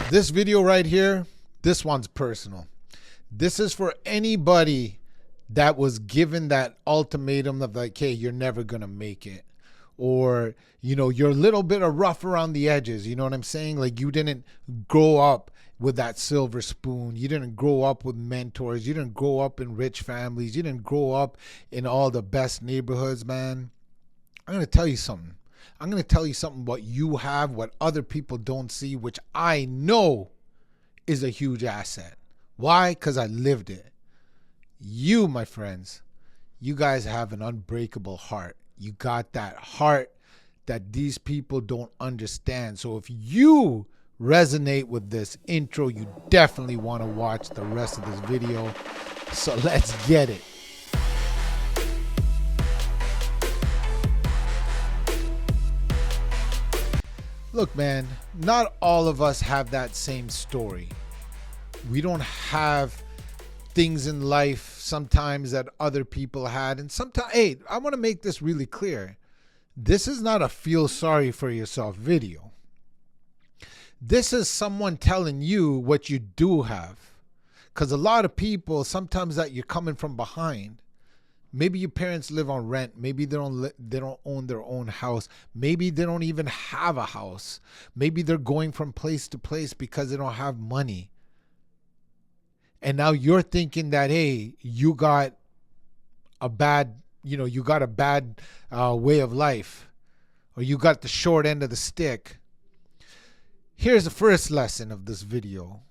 This video right here, this one's personal. This is for anybody that was given that ultimatum of like, hey, you're never going to make it. Or, you know, you're a little bit of rough around the edges. You know what I'm saying? Like you didn't grow up with that silver spoon. You didn't grow up with mentors. You didn't grow up in rich families. You didn't grow up in all the best neighborhoods, man. I'm going to tell you something. I'm going to tell you something what you have, what other people don't see, which I know is a huge asset. Why? Because I lived it. You, my friends, you guys have an unbreakable heart. You got that heart that these people don't understand. So if you resonate with this intro, you definitely want to watch the rest of this video. So let's get it. Look, man, not all of us have that same story. We don't have things in life sometimes that other people had. And sometimes, hey, I want to make this really clear. This is not a feel sorry for yourself video. This is someone telling you what you do have. Because a lot of people, sometimes that you're coming from behind, maybe your parents live on rent. Maybe they don't own their own house. Maybe they don't even have a house. Maybe they're going from place to place because they don't have money. And now you're thinking that, hey, you got a bad, way of life, or you got the short end of the stick. Here's the first lesson of this video.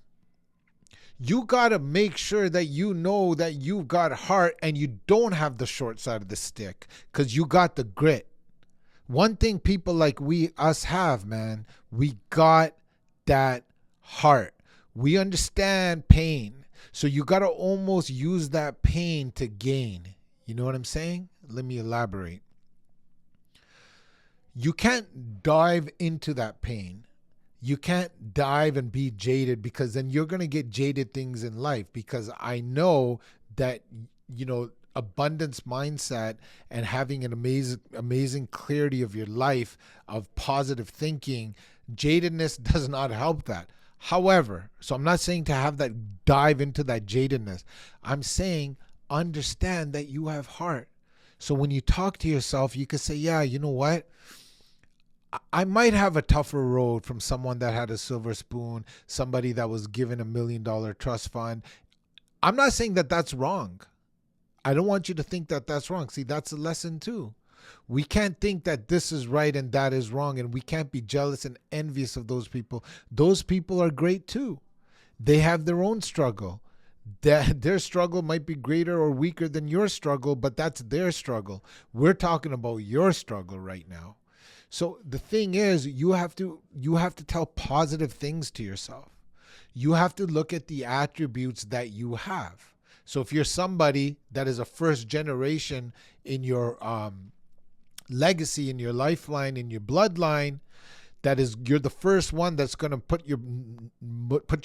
You got to make sure that you know that you've got heart and you don't have the short side of the stick because you got the grit. One thing people like us have, man, we got that heart. We understand pain. So you got to almost use that pain to gain. You know what I'm saying? Let me elaborate. You can't dive into that pain. You can't dive and be jaded because then you're going to get jaded things in life, because I know that, abundance mindset and having an amazing clarity of your life, of positive thinking, jadedness does not help that. However, so I'm not saying to have that dive into that jadedness. I'm saying understand that you have heart. So when you talk to yourself, you can say, yeah, you know what? I might have a tougher road from someone that had a silver spoon, somebody that was given $1 million trust fund. I'm not saying that that's wrong. I don't want you to think that that's wrong. See, that's a lesson too. We can't think that this is right and that is wrong, and we can't be jealous and envious of those people. Those people are great too. They have their own struggle. Their struggle might be greater or weaker than your struggle, but that's their struggle. We're talking about your struggle right now. So the thing is, you have to tell positive things to yourself. You have to look at the attributes that you have. So if you're somebody that is a first generation in your legacy, in your lifeline, in your bloodline, you're the first one that's going to put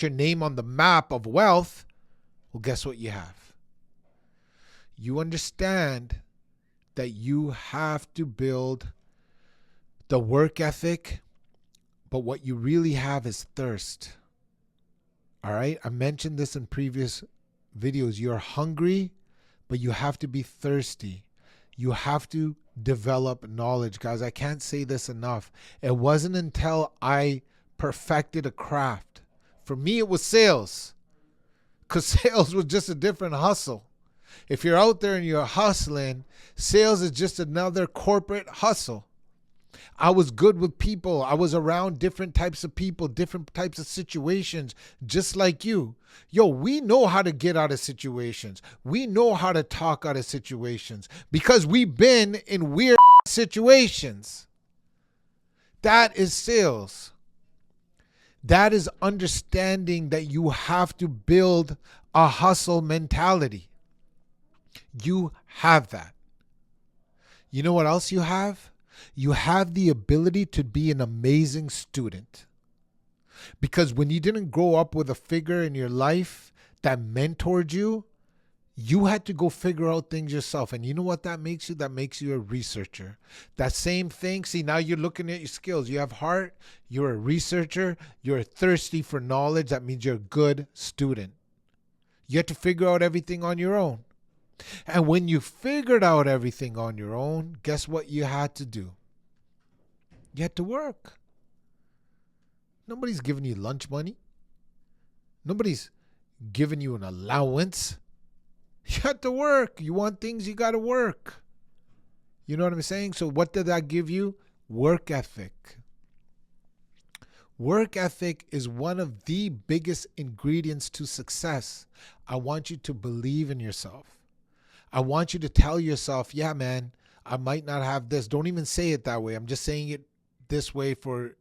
your name on the map of wealth. Well, guess what you have? You understand that you have to build the work ethic, but what you really have is thirst. All right? I mentioned this in previous videos. You're hungry, but you have to be thirsty. You have to develop knowledge, guys. I can't say this enough. It wasn't until I perfected a craft. For me, it was sales, because sales was just a different hustle. If you're out there and you're hustling, sales is just another corporate hustle. I was good with people. I was around different types of people, different types of situations, just like you. Yo, we know how to get out of situations. We know how to talk out of situations because we've been in weird situations. That is sales. That is understanding that you have to build a hustle mentality. You have that. You know what else you have? You have the ability to be an amazing student. Because when you didn't grow up with a figure in your life that mentored you, You had to go figure out things yourself. And you know what that makes you? That makes you a researcher. That same thing. See, now you're looking at your skills. You have heart. You're a researcher. You're thirsty for knowledge. That means you're a good student. You had to figure out everything on your own. And when you figured out everything on your own, guess what you had to do? You had to work. Nobody's giving you lunch money. Nobody's giving you an allowance. You have to work. You want things, you got to work. You know what I'm saying? So what did that give you? Work ethic. Work ethic is one of the biggest ingredients to success. I want you to believe in yourself. I want you to tell yourself, yeah, man, I might not have this. Don't even say it that way. I'm just saying it this way for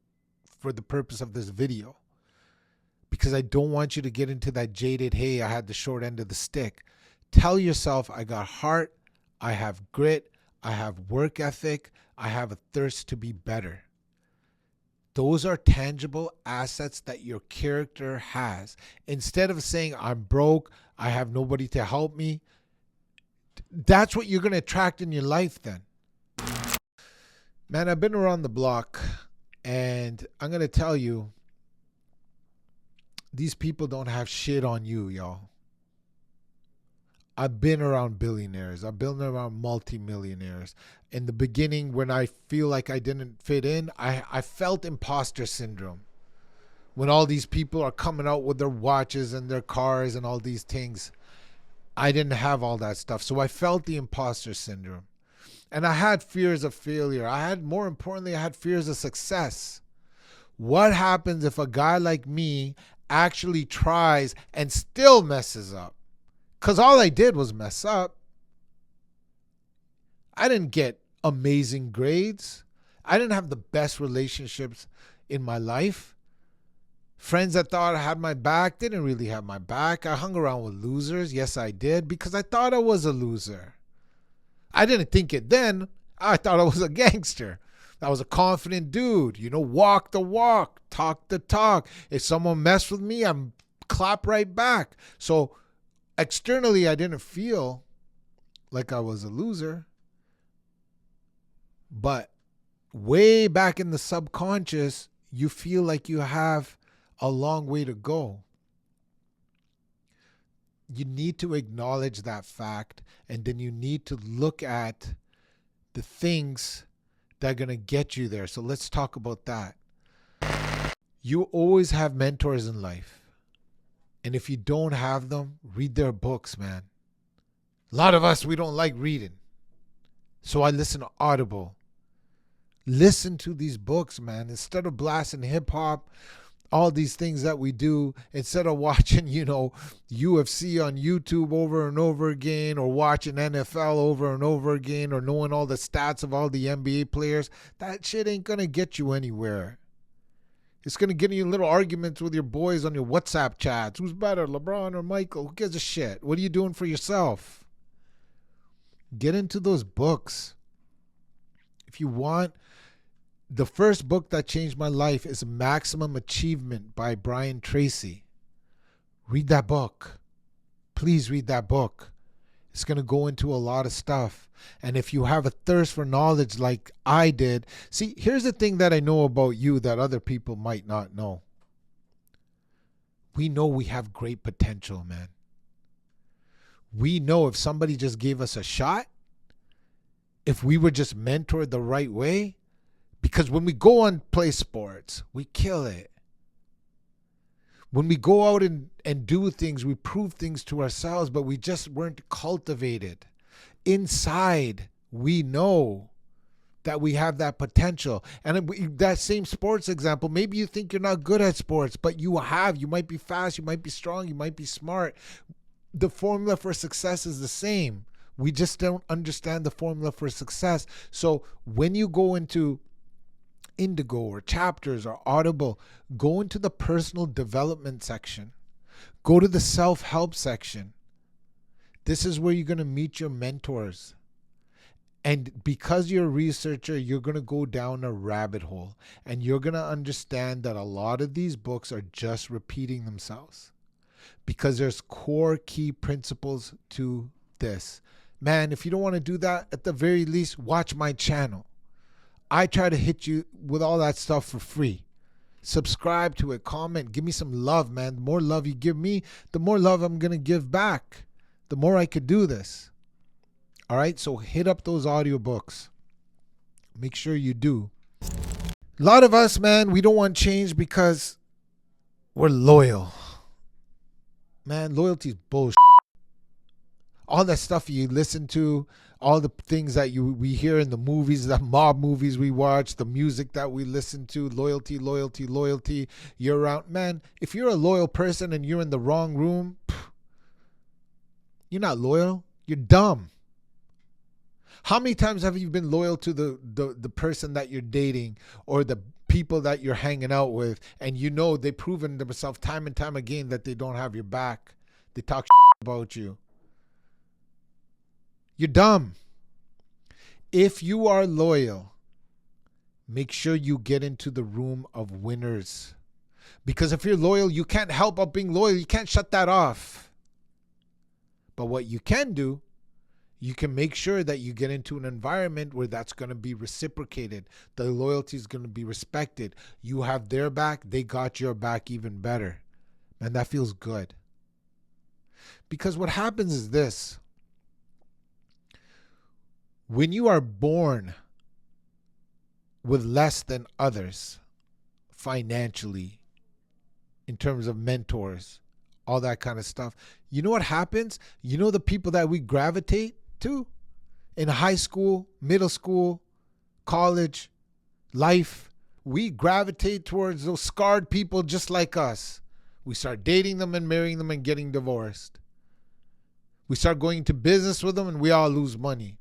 the purpose of this video. Because I don't want you to get into that jaded, hey, I had the short end of the stick. Tell yourself, I got heart, I have grit, I have work ethic, I have a thirst to be better. Those are tangible assets that your character has. Instead of saying, I'm broke, I have nobody to help me, that's what you're going to attract in your life then. Man, I've been around the block, and I'm going to tell you, these people don't have shit on you, y'all. I've been around billionaires. I've been around multimillionaires. In the beginning, when I feel like I didn't fit in, I felt imposter syndrome. When all these people are coming out with their watches and their cars and all these things, I didn't have all that stuff. So I felt the imposter syndrome. And I had fears of failure. More importantly, I had fears of success. What happens if a guy like me actually tries and still messes up? Because all I did was mess up. I didn't get amazing grades. I didn't have the best relationships in my life. Friends that thought I had my back didn't really have my back. I hung around with losers. Yes, I did, because I thought I was a loser. I didn't think it then. I thought I was a gangster. I was a confident dude. Walk the walk, talk the talk. If someone messed with me, I'm clap right back. So externally, I didn't feel like I was a loser. But way back in the subconscious, you feel like you have a long way to go. You need to acknowledge that fact, and then you need to look at the things that are going to get you there. So let's talk about that. You always have mentors in life. And if you don't have them, read their books, man. A lot of us, we don't like reading. So I listen to Audible. Listen to these books, man. Instead of blasting hip hop, all these things that we do, instead of watching, UFC on YouTube over and over again, or watching NFL over and over again, or knowing all the stats of all the NBA players, that shit ain't going to get you anywhere. It's going to get you little arguments with your boys on your WhatsApp chats. Who's better, LeBron or Michael? Who gives a shit? What are you doing for yourself? Get into those books. If you want, the first book that changed my life is Maximum Achievement by Brian Tracy. Read that book. Please read that book. It's going to go into a lot of stuff. And if you have a thirst for knowledge like I did, see, here's the thing that I know about you that other people might not know. We know we have great potential, man. We know if somebody just gave us a shot, if we were just mentored the right way, because when we go and play sports, we kill it. When we go out and do things, we prove things to ourselves, but we just weren't cultivated. Inside, we know that we have that potential. And that same sports example, maybe you think you're not good at sports, but you might be fast, you might be strong, you might be smart. The formula for success is the same. We just don't understand the formula for success. So when you go into Indigo or Chapters or Audible, go into the personal development section. Go to the self-help section. This is where you're going to meet your mentors. And because you're a researcher, you're going to go down a rabbit hole. And you're going to understand that a lot of these books are just repeating themselves. because there's core key principles to this. Man, if you don't want to do that, at the very least, watch my channel. I try to hit you with all that stuff for free. Subscribe to it, comment, give me some love, man. The more love you give me, the more love I'm going to give back. The more I could do this. All right, so hit up those audiobooks. Make sure you do. A lot of us, man, we don't want change because we're loyal. Man, loyalty is bullshit. All that stuff you listen to, all the things that we hear in the movies, the mob movies we watch, the music that we listen to, loyalty, loyalty, loyalty. You're around, man, if you're a loyal person and you're in the wrong room, you're not loyal. You're dumb. How many times have you been loyal to the person that you're dating or the people that you're hanging out with, and you know they've proven themselves time and time again that they don't have your back? They talk about you. You're dumb. If you are loyal, make sure you get into the room of winners. Because if you're loyal, you can't help but being loyal. You can't shut that off. But what you can do, you can make sure that you get into an environment where that's going to be reciprocated. The loyalty is going to be respected. You have their back, they got your back even better. And that feels good. Because what happens is this. When you are born with less than others, financially, in terms of mentors, all that kind of stuff, you know what happens? You know the people that we gravitate to in high school, middle school, college, life, we gravitate towards those scarred people just like us. We start dating them and marrying them and getting divorced. We start going into business with them and we all lose money.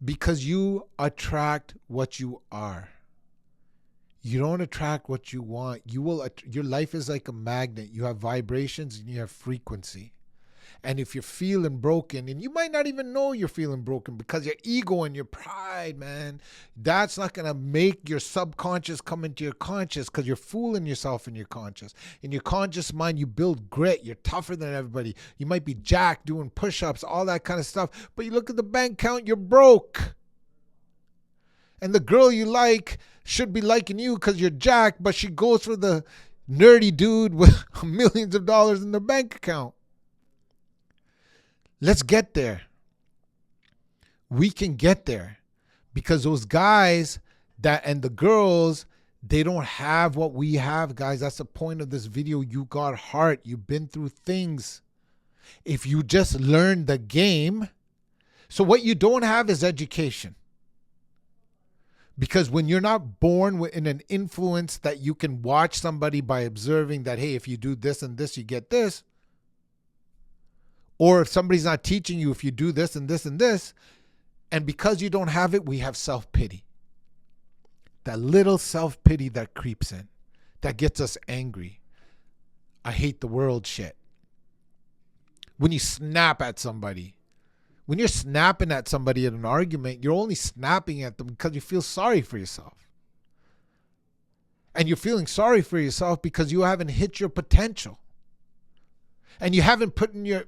Because you attract what you are. You don't attract what you want. Your life is like a magnet. You have vibrations and you have frequency. And if you're feeling broken, and you might not even know you're feeling broken because your ego and your pride, man, that's not going to make your subconscious come into your conscious, because you're fooling yourself in your conscious. In your conscious mind, you build grit. You're tougher than everybody. You might be jacked doing push-ups, all that kind of stuff. But you look at the bank account, you're broke. And the girl you like should be liking you because you're jacked, but she goes for the nerdy dude with millions of dollars in their bank account. Let's get there. We can get there because those guys and the girls, they don't have what we have, guys. That's the point of this video. You got heart. You've been through things. If you just learn the game. So what you don't have is education. Because when you're not born in an influence that you can watch somebody by observing that, hey, if you do this and this, you get this. Or if somebody's not teaching you, if you do this and this and this, and because you don't have it, we have self-pity. That little self-pity that creeps in, that gets us angry. I hate the world shit. When you snap at somebody, when you're snapping at somebody in an argument, you're only snapping at them because you feel sorry for yourself. And you're feeling sorry for yourself because you haven't hit your potential. And you haven't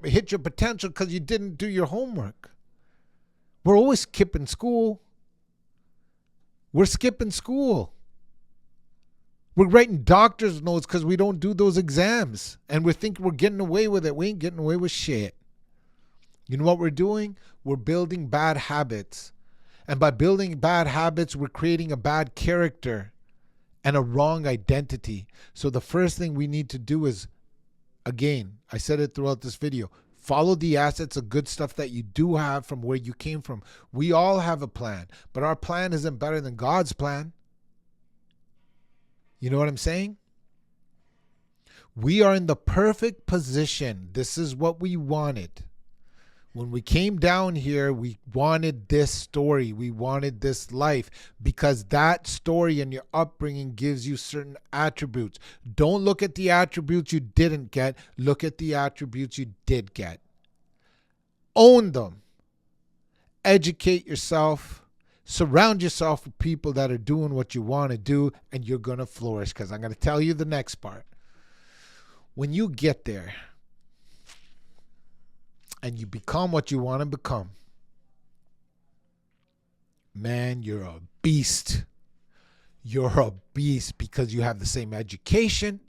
hit your potential because you didn't do your homework. We're always skipping school. We're skipping school. We're writing doctor's notes because we don't do those exams. And we think we're getting away with it. We ain't getting away with shit. You know what we're doing? We're building bad habits. And by building bad habits, we're creating a bad character and a wrong identity. So the first thing we need to do is, again, I said it throughout this video, follow the assets of good stuff that you do have from where you came from. We all have a plan, but our plan isn't better than God's plan. You know what I'm saying? We are in the perfect position. This is what we wanted. When we came down here, we wanted this story. We wanted this life because that story and your upbringing gives you certain attributes. Don't look at the attributes you didn't get. Look at the attributes you did get. Own them. Educate yourself. Surround yourself with people that are doing what you want to do, and you're going to flourish, because I'm going to tell you the next part. When you get there and you become what you want to become, man, you're a beast. You're a beast because you have the same education,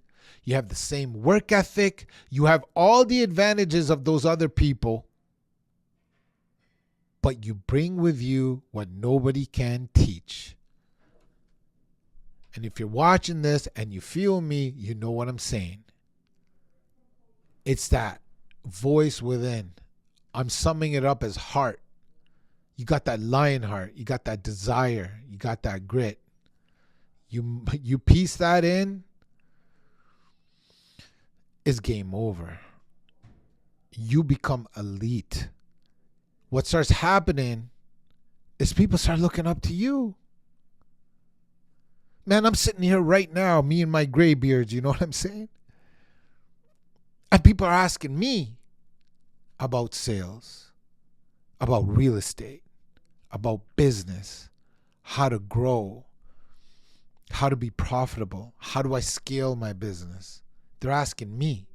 you have the same work ethic, you have all the advantages of those other people, but you bring with you what nobody can teach. And if you're watching this and you feel me, you know what I'm saying. It's that voice within. I'm summing it up as heart. You got that lion heart. You got that desire. You got that grit. You piece that in, it's game over. You become elite. What starts happening is people start looking up to you. Man, I'm sitting here right now, me and my gray beards, you know what I'm saying? And people are asking me about sales, about real estate, about business, how to grow, how to be profitable, how do I scale my business? They're asking me.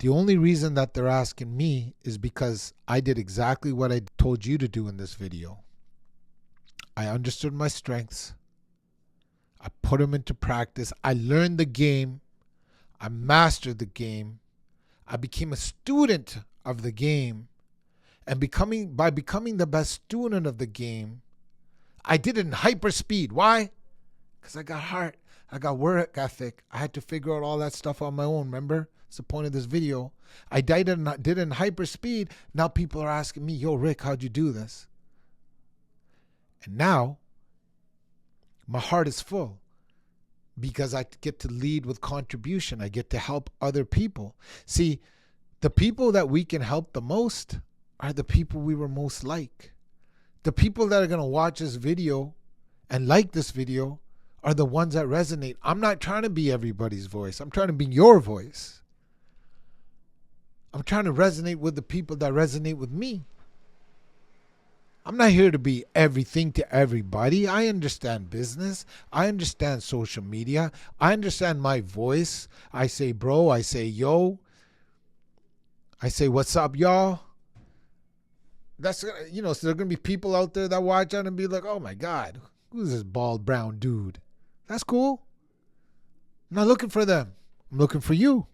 The only reason that they're asking me is because I did exactly what I told you to do in this video. I understood my strengths. I put them into practice. I learned the game. I mastered the game. I became a student of the game. And by becoming the best student of the game, I did it in hyper speed. Why? Because I got heart. I got work ethic. I had to figure out all that stuff on my own. Remember? It's the point of this video. I did it in hyper speed. Now people are asking me, yo, Rick, how'd you do this? And now my heart is full because I get to lead with contribution. I get to help other people. See, the people that we can help the most are the people we were most like. The people that are going to watch this video and like this video are the ones that resonate. I'm not trying to be everybody's voice. I'm trying to be your voice. I'm trying to resonate with the people that resonate with me. I'm not here to be everything to everybody. I understand business. I understand social media. I understand my voice. I say bro. I say yo. I say what's up, y'all. That's, you know, so there are going to be people out there that watch out and be like, oh my God, who's this bald brown dude? That's cool. I'm not looking for them. I'm looking for you.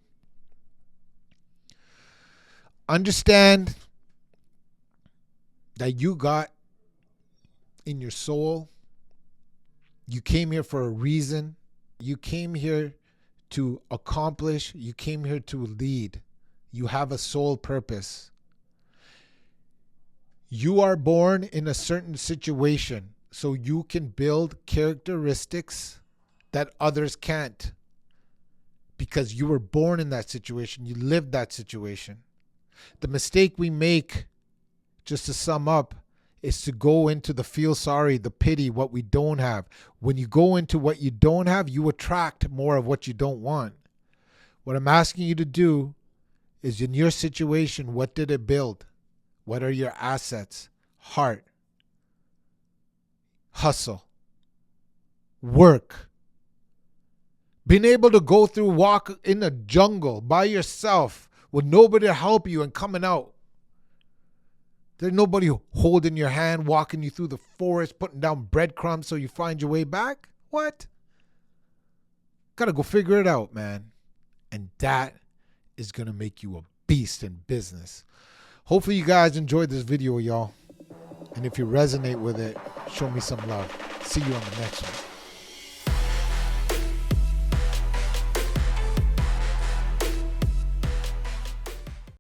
Understand that you got in your soul. You came here for a reason. You came here to accomplish. You came here to lead. You have a soul purpose. You are born in a certain situation so you can build characteristics that others can't, because you were born in that situation. You lived that situation. The mistake we make, just to sum up, is to go into the feel sorry, the pity, what we don't have. When you go into what you don't have, you attract more of what you don't want. What I'm asking you to do is, in your situation, what did it build? What are your assets? Heart, hustle, work. Being able to go through, walk in a jungle by yourself with nobody to help you and coming out. There's nobody holding your hand, walking you through the forest, putting down breadcrumbs so you find your way back. What? Gotta go figure it out, man. And that is gonna make you a beast in business. Hopefully you guys enjoyed this video, y'all. And if you resonate with it, show me some love. See you on the next one.